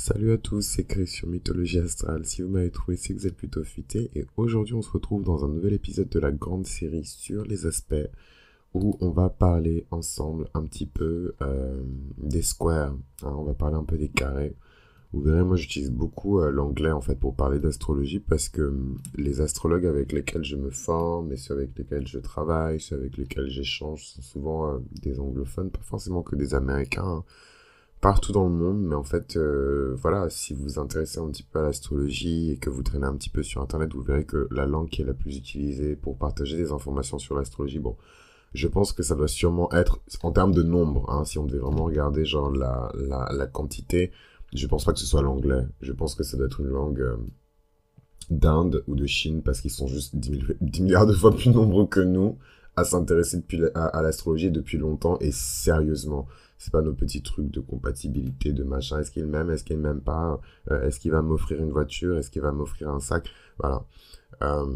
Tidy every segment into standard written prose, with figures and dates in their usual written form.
Salut à tous, c'est Chris sur Mythologie Astrale. Si vous m'avez trouvé, c'est que vous êtes plutôt futé. Et aujourd'hui, on se retrouve dans un nouvel épisode de la grande série sur les aspects où on va parler ensemble un petit peu des squares. Hein, on va parler un peu des carrés. Vous verrez, moi j'utilise beaucoup l'anglais en fait pour parler d'astrologie parce que les astrologues avec lesquels je me forme et ceux avec lesquels je travaille, ceux avec lesquels j'échange sont souvent des anglophones, pas forcément que des américains, hein, partout dans le monde, mais en fait, voilà, si vous vous intéressez un petit peu à l'astrologie et que vous traînez un petit peu sur Internet, vous verrez que la langue qui est la plus utilisée pour partager des informations sur l'astrologie, bon, je pense que ça doit sûrement être, en termes de nombre, hein, si on devait vraiment regarder genre la quantité, je pense pas que ce soit l'anglais. Je pense que ça doit être une langue d'Inde ou de Chine parce qu'ils sont juste 10 milliards de fois plus nombreux que nous à s'intéresser à l'astrologie depuis longtemps et sérieusement. C'est pas nos petits trucs de compatibilité, de machin. Est-ce qu'il m'aime pas? Est-ce qu'il va m'offrir une voiture? Est-ce qu'il va m'offrir un sac? Voilà. Euh,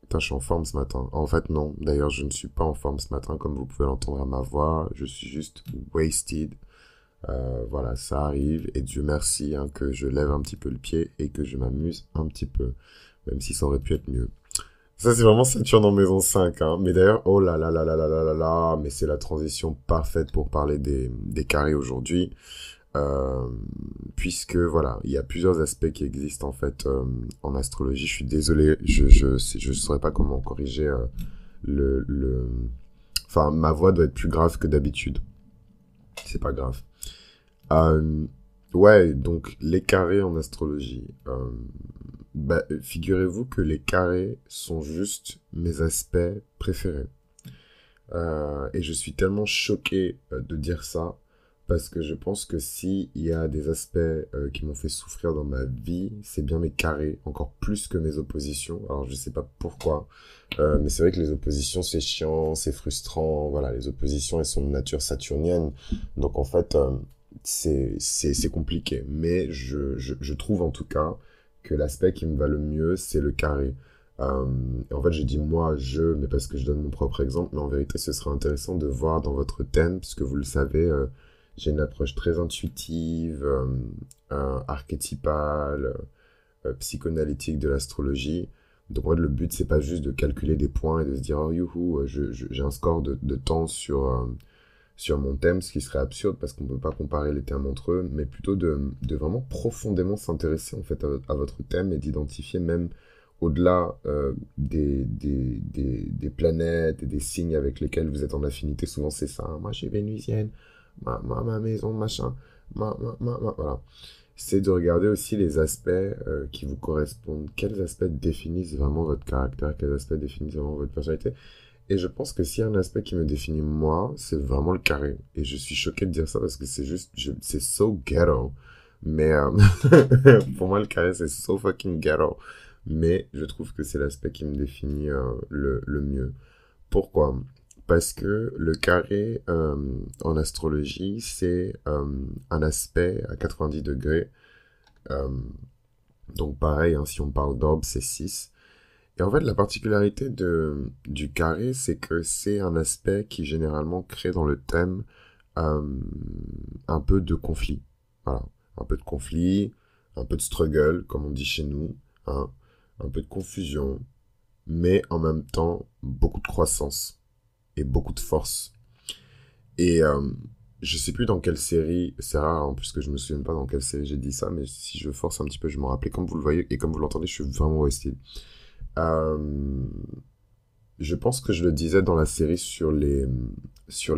Putain, je suis en forme ce matin. En fait, non. D'ailleurs, je ne suis pas en forme ce matin, comme vous pouvez l'entendre à ma voix. Je suis juste wasted. Voilà, ça arrive. Et Dieu merci hein, que je lève un petit peu le pied et que je m'amuse un petit peu. Même si ça aurait pu être mieux. Ça, c'est vraiment Saturne en maison 5, hein. Mais d'ailleurs, oh là là là là là là là là, mais c'est la transition parfaite pour parler des carrés aujourd'hui. Euh, Puisque, voilà, il y a plusieurs aspects qui existent, en fait, en astrologie. Je suis désolé, je saurais pas comment corriger, le... Enfin, ma voix doit être plus grave que d'habitude. C'est pas grave. Euh, ouais, donc, les carrés en astrologie. Bah, figurez-vous que les carrés sont juste mes aspects préférés. Et je suis tellement choqué de dire ça parce que je pense que si il y a des aspects qui m'ont fait souffrir dans ma vie, c'est bien mes carrés, encore plus que mes oppositions. Alors je sais pas pourquoi, mais c'est vrai que les oppositions c'est chiant, c'est frustrant. Voilà, les oppositions elles sont de nature saturnienne, donc en fait c'est compliqué. Mais je trouve en tout cas que l'aspect qui me va le mieux c'est le carré. Euh, et en fait, j'ai dit moi, mais parce que je donne mon propre exemple, mais en vérité, ce serait intéressant de voir dans votre thème, puisque vous le savez, j'ai une approche très intuitive, archétypale, psychanalytique de l'astrologie. Donc, en fait, le but, c'est pas juste de calculer des points et de se dire, oh, youhou, j'ai un score de temps sur mon thème, ce qui serait absurde parce qu'on peut pas comparer les thèmes entre eux, mais plutôt de vraiment profondément s'intéresser en fait à votre thème et d'identifier même au-delà des planètes et des signes avec lesquels vous êtes en affinité. Souvent c'est ça, hein. Moi j'ai vénusienne, ma maison, machin, voilà. C'est de regarder aussi les aspects qui vous correspondent. Quels aspects définissent vraiment votre caractère, quels aspects définissent vraiment votre personnalité. Et je pense que s'il y a un aspect qui me définit moi, c'est vraiment le carré. Et je suis choqué de dire ça parce que c'est juste, c'est so ghetto. Mais pour moi, le carré, c'est so fucking ghetto. Mais je trouve que c'est l'aspect qui me définit le mieux. Pourquoi? Parce que le carré en astrologie, c'est un aspect à 90 degrés. Euh, donc pareil, hein, si on parle d'orbe, c'est 6. Et en fait, la particularité du carré, c'est que c'est un aspect qui généralement crée dans le thème euh, un peu de conflit. Voilà. Un peu de conflit, un peu de struggle, comme on dit chez nous, hein, un peu de confusion, mais en même temps, beaucoup de croissance et beaucoup de force. Et je sais plus dans quelle série, c'est rare en plus que je me souviens pas dans quelle série j'ai dit ça, mais si je force un petit peu, je m'en rappelle. Comme vous le voyez et comme vous l'entendez, je suis vraiment wasted. Euh, je pense que je le disais dans la série sur les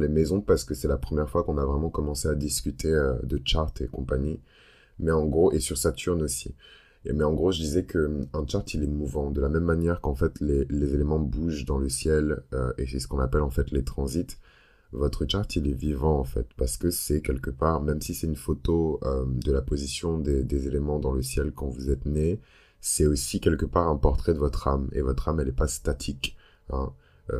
maisons parce que c'est la première fois qu'on a vraiment commencé à discuter de chart et compagnie. Mais en gros, et sur Saturne aussi. Mais en gros, je disais que un chart, il est mouvant. De la même manière qu'en fait, les éléments bougent dans le ciel, et c'est ce qu'on appelle en fait les transits. Votre chart, il est vivant en fait, parce que c'est quelque part, même si c'est une photo de la position des éléments dans le ciel quand vous êtes né, c'est aussi quelque part un portrait de votre âme. Et votre âme, elle n'est pas statique, hein.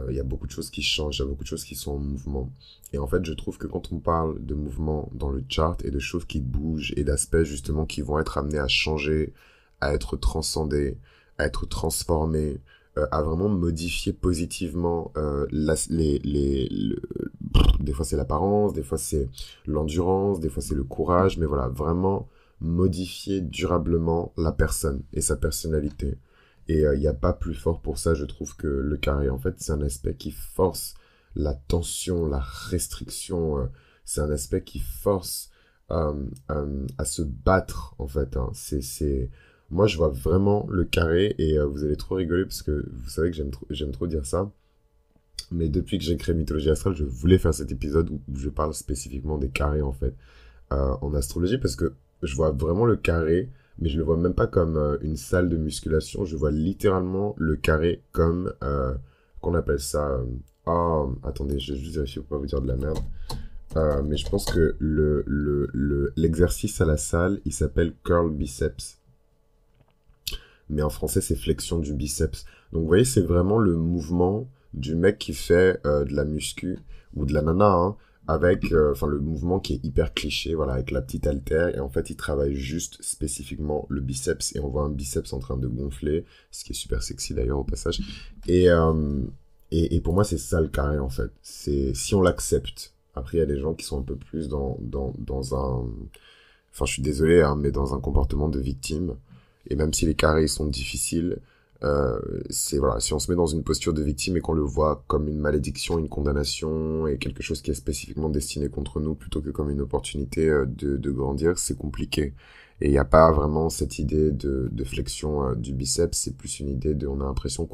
Il y a beaucoup de choses qui changent, il y a beaucoup de choses qui sont en mouvement. Et en fait, je trouve que quand on parle de mouvement dans le chart et de choses qui bougent et d'aspects justement qui vont être amenés à changer, à être transcendés, à être transformés, à vraiment modifier positivement des fois c'est l'apparence, des fois c'est l'endurance, des fois c'est le courage, mais voilà, vraiment modifier durablement la personne et sa personnalité. Et il n'y a pas plus fort pour ça, je trouve, que le carré. En fait, c'est un aspect qui force la tension, la restriction. C'est un aspect qui force à se battre, en fait. Hein. Moi, je vois vraiment le carré et vous allez trop rigoler parce que vous savez que j'aime trop dire ça. Mais depuis que j'ai créé Mythologie Astrale, je voulais faire cet épisode où je parle spécifiquement des carrés, en fait, en astrologie parce que je vois vraiment le carré, mais je le vois même pas comme une salle de musculation. Je vois littéralement le carré comme, qu'on appelle ça... attendez, je vais juste vérifier pour pas vous dire de la merde. Mais je pense que l'exercice à la salle, il s'appelle curl biceps. Mais en français, c'est flexion du biceps. Donc, vous voyez, c'est vraiment le mouvement du mec qui fait de la muscu, ou de la nana, hein, avec le mouvement qui est hyper cliché, voilà, avec la petite haltère. Et en fait, il travaille juste spécifiquement le biceps. Et on voit un biceps en train de gonfler, ce qui est super sexy d'ailleurs au passage. Et pour moi, c'est ça le carré, en fait. C'est si on l'accepte. Après, il y a des gens qui sont un peu plus dans un... Enfin, je suis désolé, hein, mais dans un comportement de victime. Et même si les carrés sont difficiles, voilà, si on se met dans une posture de victime et qu'on le voit comme une malédiction, une condamnation et quelque chose qui est spécifiquement destiné contre nous plutôt que comme une opportunité de grandir, c'est compliqué. Et il n'y a pas vraiment cette idée de flexion du biceps, c'est plus une idée on a l'impression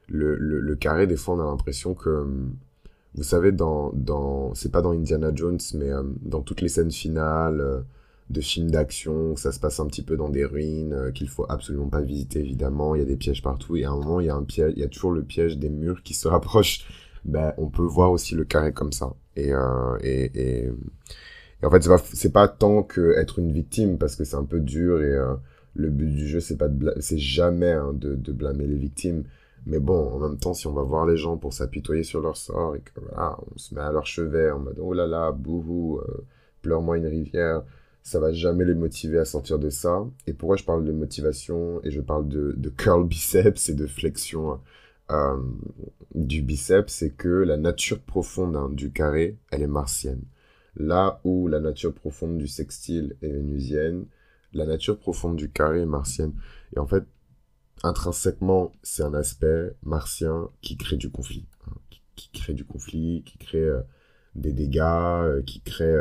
le carré, des fois on a l'impression que, vous savez, c'est pas dans Indiana Jones, mais dans toutes les scènes finales de films d'action, ça se passe un petit peu dans des ruines qu'il faut absolument pas visiter, évidemment. Il y a des pièges partout, et à un moment, il y a un piège, il y a toujours le piège des murs qui se rapprochent. Ben, on peut voir aussi le carré comme ça. Et en fait, c'est pas tant que être une victime, parce que c'est un peu dur, et le but du jeu, c'est jamais hein, de blâmer les victimes. Mais bon, en même temps, si on va voir les gens pour s'apitoyer sur leur sort, et que voilà, on se met à leur chevet en mode oh là là, bouhou, pleure-moi une rivière, ça va jamais les motiver à sortir de ça. Et pourquoi je parle de motivation et je parle de curl biceps et de flexion euh, du biceps, c'est que la nature profonde hein, du carré, elle est martienne. Là où la nature profonde du sextile est vénusienne, la nature profonde du carré est martienne. Et en fait, intrinsèquement, c'est un aspect martien qui crée du conflit. Hein, qui crée du conflit, qui crée des dégâts, qui crée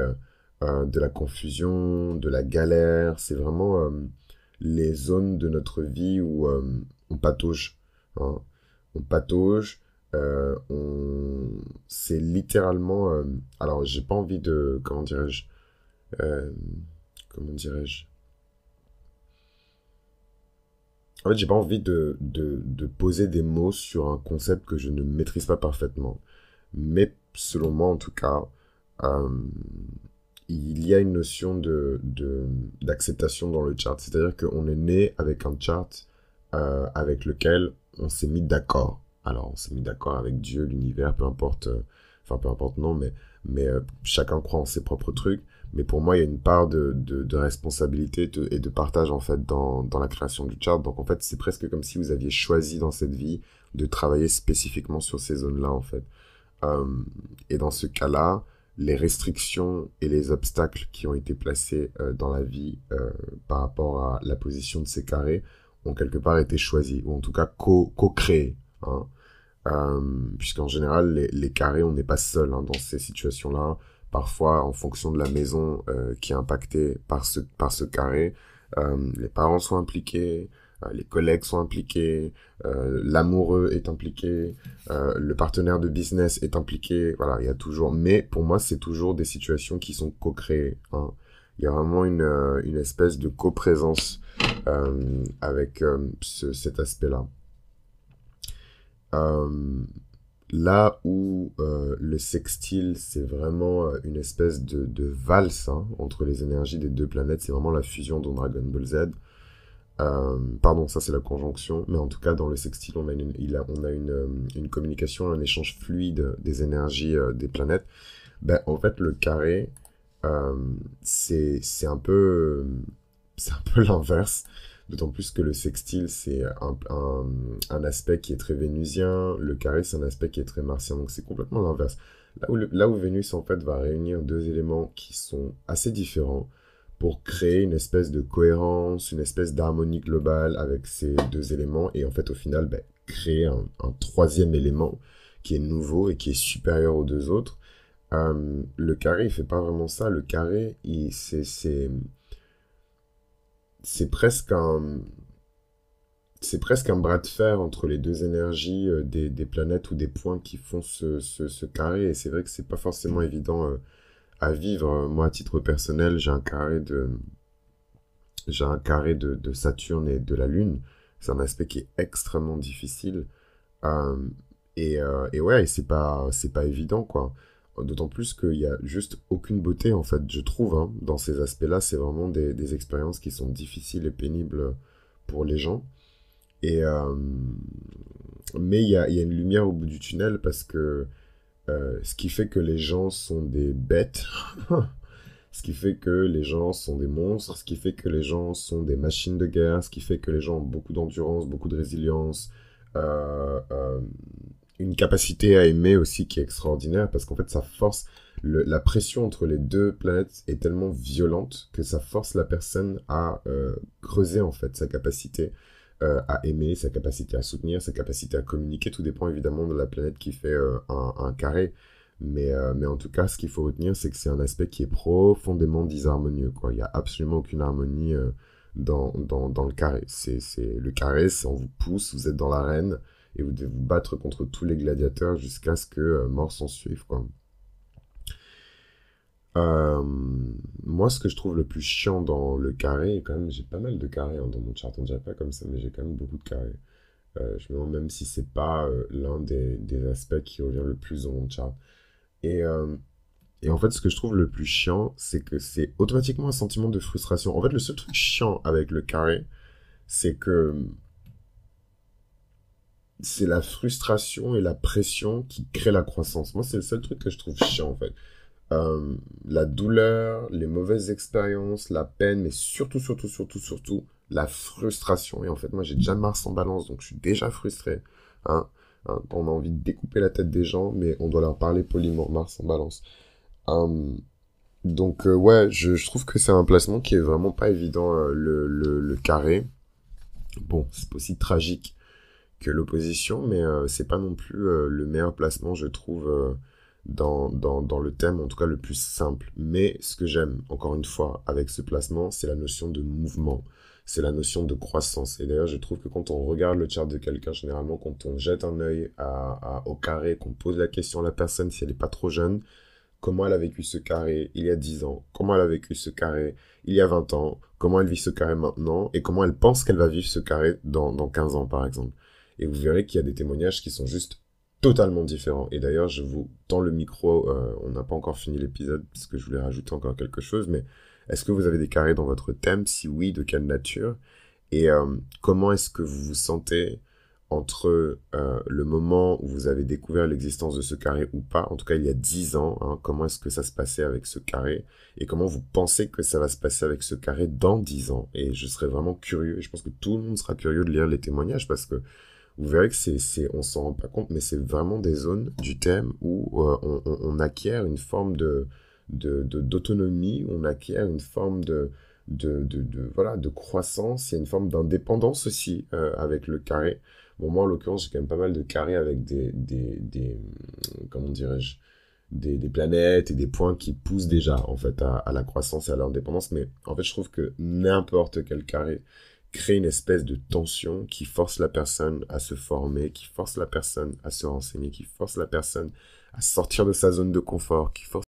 de la confusion, de la galère. C'est vraiment les zones de notre vie où on patauge. Hein. On patauge. C'est littéralement... alors, j'ai pas envie de... Comment dirais-je euh, Comment dirais-je En fait, j'ai pas envie de poser des mots sur un concept que je ne maîtrise pas parfaitement. Mais selon moi, en tout cas, euh, il y a une notion d'acceptation dans le chart. C'est-à-dire qu'on est né avec un chart avec lequel on s'est mis d'accord. Alors, on s'est mis d'accord avec Dieu, l'univers, peu importe, enfin, peu importe non, mais chacun croit en ses propres trucs. Mais pour moi, il y a une part de responsabilité et de partage, en fait, dans la création du chart. Donc, en fait, c'est presque comme si vous aviez choisi dans cette vie de travailler spécifiquement sur ces zones-là, en fait. Euh, et dans ce cas-là, les restrictions et les obstacles qui ont été placés dans la vie par rapport à la position de ces carrés ont quelque part été choisis, ou en tout cas co-créés. Hein. Puisqu'en général, les carrés, on n'est pas seul hein, dans ces situations-là. Parfois, en fonction de la maison qui est impactée par ce carré, les parents sont impliqués, les collègues sont impliqués, l'amoureux est impliqué, le partenaire de business est impliqué. Voilà, il y a toujours... Mais pour moi, c'est toujours des situations qui sont co-créées. Hein. Il y a vraiment une espèce de coprésence avec cet aspect-là. Là où le sextile, c'est vraiment une espèce de valse hein, entre les énergies des deux planètes, c'est vraiment la fusion dans Dragon Ball Z. Pardon, ça c'est la conjonction, mais en tout cas dans le sextile, on a une communication, un échange fluide des énergies des planètes. Ben, en fait, le carré, euh, c'est un peu l'inverse. D'autant plus que le sextile, c'est un aspect qui est très vénusien. Le carré, c'est un aspect qui est très martien. Donc, c'est complètement l'inverse. Là où Vénus, en fait, va réunir deux éléments qui sont assez différents. pour créer une espèce de cohérence, une espèce d'harmonie globale avec ces deux éléments, et en fait, au final, ben, créer un troisième élément qui est nouveau et qui est supérieur aux deux autres. Le carré, il fait pas vraiment ça. Le carré, c'est presque un bras de fer entre les deux énergies des planètes ou des points qui font ce carré. Et c'est vrai que c'est pas forcément évident à vivre. Moi, à titre personnel, j'ai un carré de Saturne et de la Lune. C'est un aspect qui est extrêmement difficile. Euh, et ouais, et c'est pas évident, quoi. D'autant plus qu'il y a juste aucune beauté, en fait, je trouve, hein, dans ces aspects-là. C'est vraiment des expériences qui sont difficiles et pénibles pour les gens. Et, mais il y a une lumière au bout du tunnel parce que ce qui fait que les gens sont des bêtes, ce qui fait que les gens sont des monstres, ce qui fait que les gens sont des machines de guerre, ce qui fait que les gens ont beaucoup d'endurance, beaucoup de résilience, euh, euh, une capacité à aimer aussi qui est extraordinaire parce qu'en fait ça force la pression entre les deux planètes est tellement violente que ça force la personne à creuser en fait sa capacité à aimer, sa capacité à soutenir, sa capacité à communiquer. Tout dépend évidemment de la planète qui fait un carré. Mais en tout cas, ce qu'il faut retenir, c'est que c'est un aspect qui est profondément disharmonieux, quoi. Il n'y a absolument aucune harmonie dans le carré. Le carré, c'est on vous pousse, vous êtes dans l'arène, et vous devez vous battre contre tous les gladiateurs jusqu'à ce que mort s'en suive, quoi. Euh, Moi, ce que je trouve le plus chiant dans le carré, et quand même, j'ai pas mal de carrés hein, dans mon chart, on dirait pas comme ça, mais j'ai quand même beaucoup de carrés. Je me demande même si c'est pas l'un des aspects qui revient le plus dans mon chart. Et, euh, et en fait, ce que je trouve le plus chiant, c'est que c'est automatiquement un sentiment de frustration. En fait, le seul truc chiant avec le carré, c'est que c'est la frustration et la pression qui créent la croissance. Moi, c'est le seul truc que je trouve chiant, en fait. La douleur, les mauvaises expériences, la peine, mais surtout, surtout, surtout, surtout, la frustration. Et en fait, moi, j'ai déjà Mars en balance, donc je suis déjà frustré. Hein. On a envie de découper la tête des gens, mais on doit leur parler poliment. Mars en balance. Euh, donc, ouais, je trouve que c'est un placement qui est vraiment pas évident, le carré. Bon, c'est pas aussi tragique que l'opposition, mais c'est pas non plus le meilleur placement, je trouve, dans le thème, en tout cas le plus simple. Mais ce que j'aime, encore une fois, avec ce placement, c'est la notion de mouvement, c'est la notion de croissance. Et d'ailleurs, je trouve que quand on regarde le chart de quelqu'un, généralement, quand on jette un œil au carré, qu'on pose la question à la personne si elle n'est pas trop jeune, comment elle a vécu ce carré il y a 10 ans, comment elle a vécu ce carré il y a 20 ans, comment elle vit ce carré maintenant, et comment elle pense qu'elle va vivre ce carré dans 15 ans, par exemple. Et vous verrez qu'il y a des témoignages qui sont juste totalement différents. Et d'ailleurs, je vous tends le micro, on n'a pas encore fini l'épisode, parce que je voulais rajouter encore quelque chose, mais est-ce que vous avez des carrés dans votre thème? Si oui, de quelle nature? Et comment est-ce que vous vous sentez entre le moment où vous avez découvert l'existence de ce carré ou pas, en tout cas il y a 10 ans, hein, comment est-ce que ça se passait avec ce carré, et comment vous pensez que ça va se passer avec ce carré dans 10 ans. Et je serais vraiment curieux, et je pense que tout le monde sera curieux de lire les témoignages, parce que vous verrez que on s'en rend pas compte, mais c'est vraiment des zones du thème où on acquiert une forme d'autonomie, on acquiert une forme voilà, de croissance, il y a une forme d'indépendance aussi avec le carré. Bon, moi, en l'occurrence, j'ai quand même pas mal de carrés avec comment dirais-je, des planètes et des points qui poussent déjà, en fait, à la croissance et à l'indépendance. Mais en fait, je trouve que n'importe quel carré crée une espèce de tension qui force la personne à se former, qui force la personne à se renseigner, qui force la personne à sortir de sa zone de confort, qui force